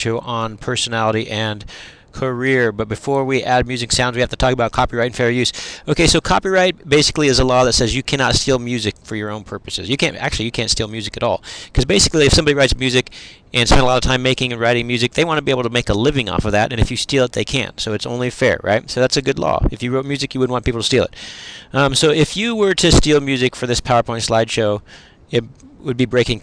on personality and career. But before we add music sounds, we have to talk about copyright and fair use. Okay, so copyright basically is a law that says you cannot steal music for your own purposes. You can't steal music at all, because basically if somebody writes music and spends a lot of time making and writing music, they want to be able to make a living off of that, and if you steal it, they can't. So it's only fair, right? So that's a good law. If you wrote music, you wouldn't want people to steal it. So if you were to steal music for this PowerPoint slideshow, it would be breaking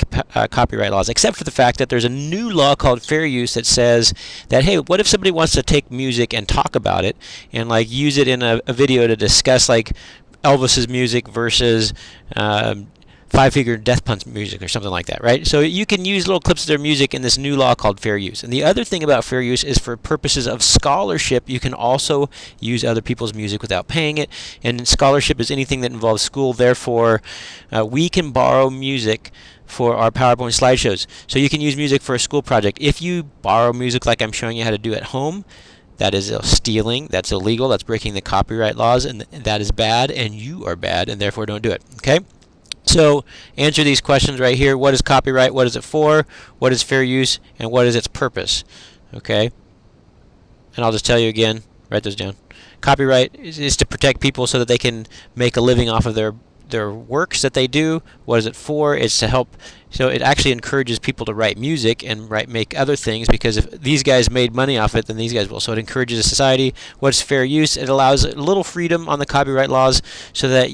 copyright laws, except for the fact that there's a new law called fair use that says that, hey, what if somebody wants to take music and talk about it and like use it in a video to discuss like Elvis's music versus Five Finger Death Punch music or something like that, right? So you can use little clips of their music in this new law called fair use. And the other thing about fair use is for purposes of scholarship, you can also use other people's music without paying it. And scholarship is anything that involves school. Therefore, we can borrow music for our PowerPoint slideshows. So you can use music for a school project. If you borrow music like I'm showing you how to do at home, that is stealing, that's illegal, that's breaking the copyright laws, and that is bad, and you are bad, and therefore don't do it, okay? So answer these questions right here. What is copyright? What is it for? What is fair use? And what is its purpose? Okay? And I'll just tell you again. Write those down. Copyright is to protect people so that they can make a living off of their works that they do. What is it for? It's to help. So it actually encourages people to write music and make other things, because if these guys made money off it, then these guys will. So it encourages a society. What's fair use? It allows a little freedom on the copyright laws so that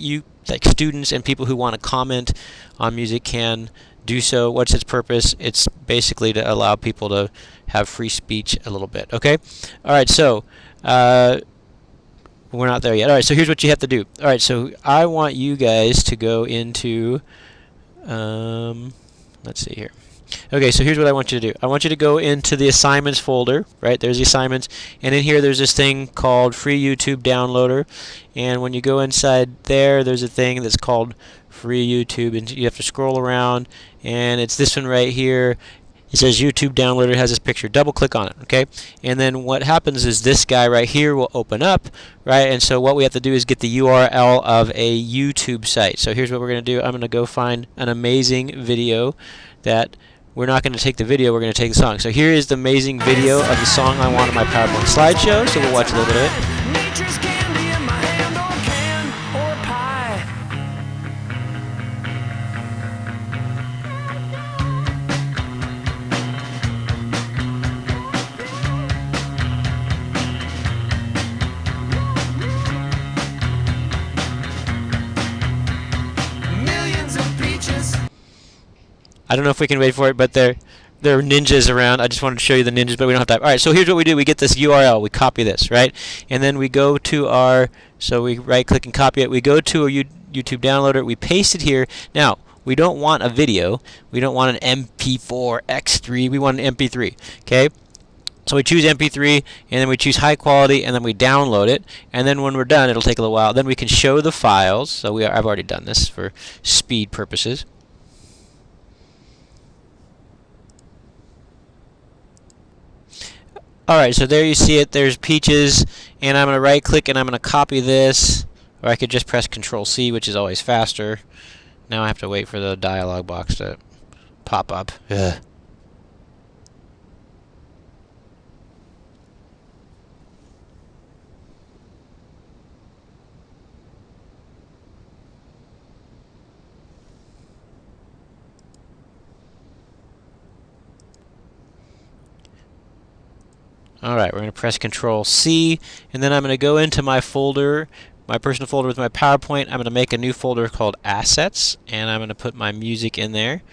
like students and people who want to comment on music can do so. What's its purpose? It's basically to allow people to have free speech a little bit. Okay? Alright, so we're not there yet. Alright, so here's what you have to do. Alright, so I want you guys to go into let's see here. Okay, so here's what I want you to do. I want you to go into the assignments folder, right? There's the assignments, and in here there's this thing called Free YouTube Downloader, and when you go inside there, there's a thing that's called Free YouTube, and you have to scroll around, and it's this one right here. It says YouTube Downloader. It has this picture. Double click on it, okay? And then what happens is this guy right here will open up, right? And so what we have to do is get the URL of a YouTube site. So here's what we're going to do. I'm going to go find an amazing video that we're not going to take the video, we're going to take the song. So here is the amazing video of the song I want on my PowerPoint slideshow, so we'll watch a little bit of it. Nature's candy in my hand, or can, or pie. Millions of peaches. I don't know if we can wait for it, but there are ninjas around. I just wanted to show you the ninjas, but we don't have time. Alright, so here's what we do. We get this URL. We copy this, right? And then we go to our, so we right-click and copy it. We go to a YouTube downloader. We paste it here. Now, we don't want a video. We don't want an MP4 X3. We want an MP3, okay? So we choose MP3, and then we choose high quality, and then we download it. And then when we're done, it'll take a little while. Then we can show the files. So I've already done this for speed purposes. Alright, so there you see it. There's Peaches, and I'm going to right click and I'm going to copy this, or I could just press Control C, which is always faster. Now I have to wait for the dialog box to pop up. Ugh. Alright, we're going to press Control C, and then I'm going to go into my folder, my personal folder with my PowerPoint. I'm going to make a new folder called Assets, and I'm going to put my music in there.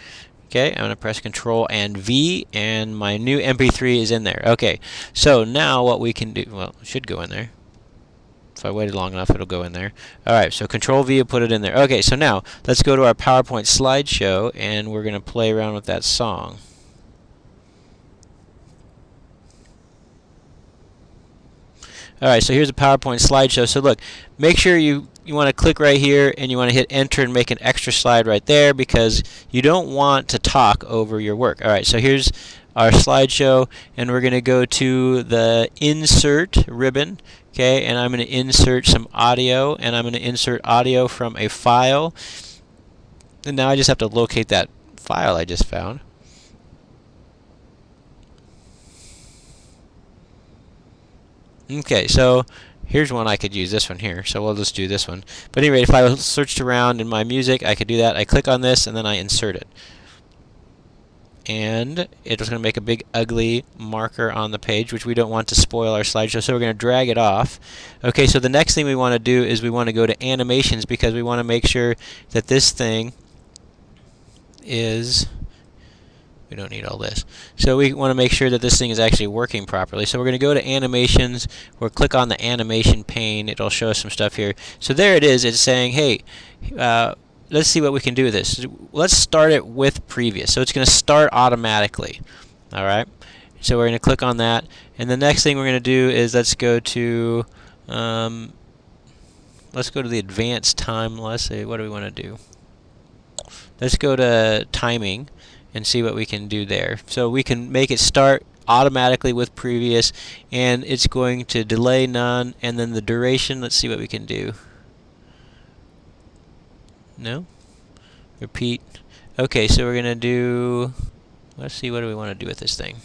Okay, I'm going to press Control and V, and my new MP3 is in there. Okay, so now what we can do, well, it should go in there. If I waited long enough, it'll go in there. Alright, so Control V will put it in there. Okay, so now let's go to our PowerPoint slideshow, and we're going to play around with that song. Alright, so here's a PowerPoint slideshow. So look, make sure you want to click right here and you want to hit enter and make an extra slide right there, because you don't want to talk over your work. Alright, so here's our slideshow, and we're going to go to the insert ribbon, okay, and I'm going to insert some audio, and I'm going to insert audio from a file, and now I just have to locate that file I just found. And now I just have to locate that file I just found. Okay, so here's one I could use, this one here. So we'll just do this one. But anyway, if I searched around in my music, I could do that. I click on this and then I insert it. And it's going to make a big ugly marker on the page, which we don't want to spoil our slideshow, so we're going to drag it off. Okay, so the next thing we want to do is we want to go to animations, because we want to make sure that this thing is, we don't need all this. So we want to make sure that this thing is actually working properly. So we're going to go to animations, we'll click on the animation pane, it'll show us some stuff here. So there it is, it's saying, hey, let's see what we can do with this. Let's start it with previous. So it's going to start automatically. Alright, so we're going to click on that, and the next thing we're going to do is let's go to the advanced time. Let's see, what do we want to do? Let's go to timing and see what we can do there. So we can make it start automatically with previous, and it's going to delay none, and then the duration, let's see what we can do. No? Repeat. Okay, so we're going to do, let's see, what do we want to do with this thing?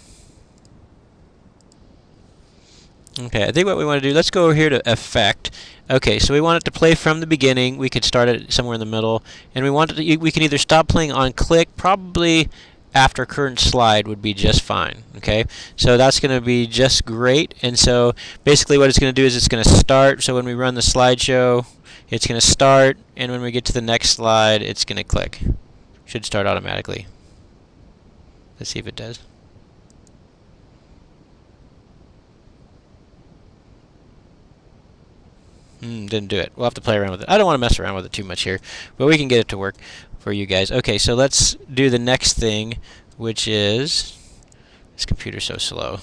Okay, I think what we want to do, let's go over here to Effect. Okay, so we want it to play from the beginning. We could start it somewhere in the middle. And we want it to, we can either stop playing on click, probably after current slide would be just fine. Okay, so that's going to be just great. And so basically what it's going to do is it's going to start. So when we run the slideshow, it's going to start, and when we get to the next slide, it's going to click. Should start automatically. Let's see if it does. Didn't do it. We'll have to play around with it. I don't want to mess around with it too much here, but we can get it to work for you guys. Okay, so let's do the next thing, which is, this computer's so slow.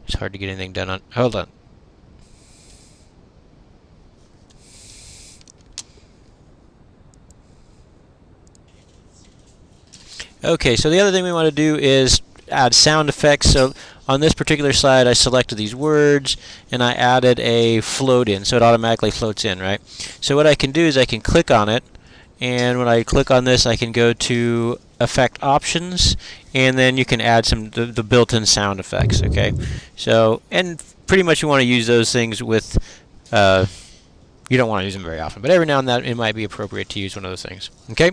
It's hard to get anything done on. Hold on. Okay, so the other thing we want to do is add sound effects. So on this particular slide, I selected these words, and I added a float in, so it automatically floats in, right? So what I can do is I can click on it, and when I click on this, I can go to Effect Options, and then you can add some the built-in sound effects, okay? So, and pretty much you want to use those things with, you don't want to use them very often, but every now and then it might be appropriate to use one of those things, okay?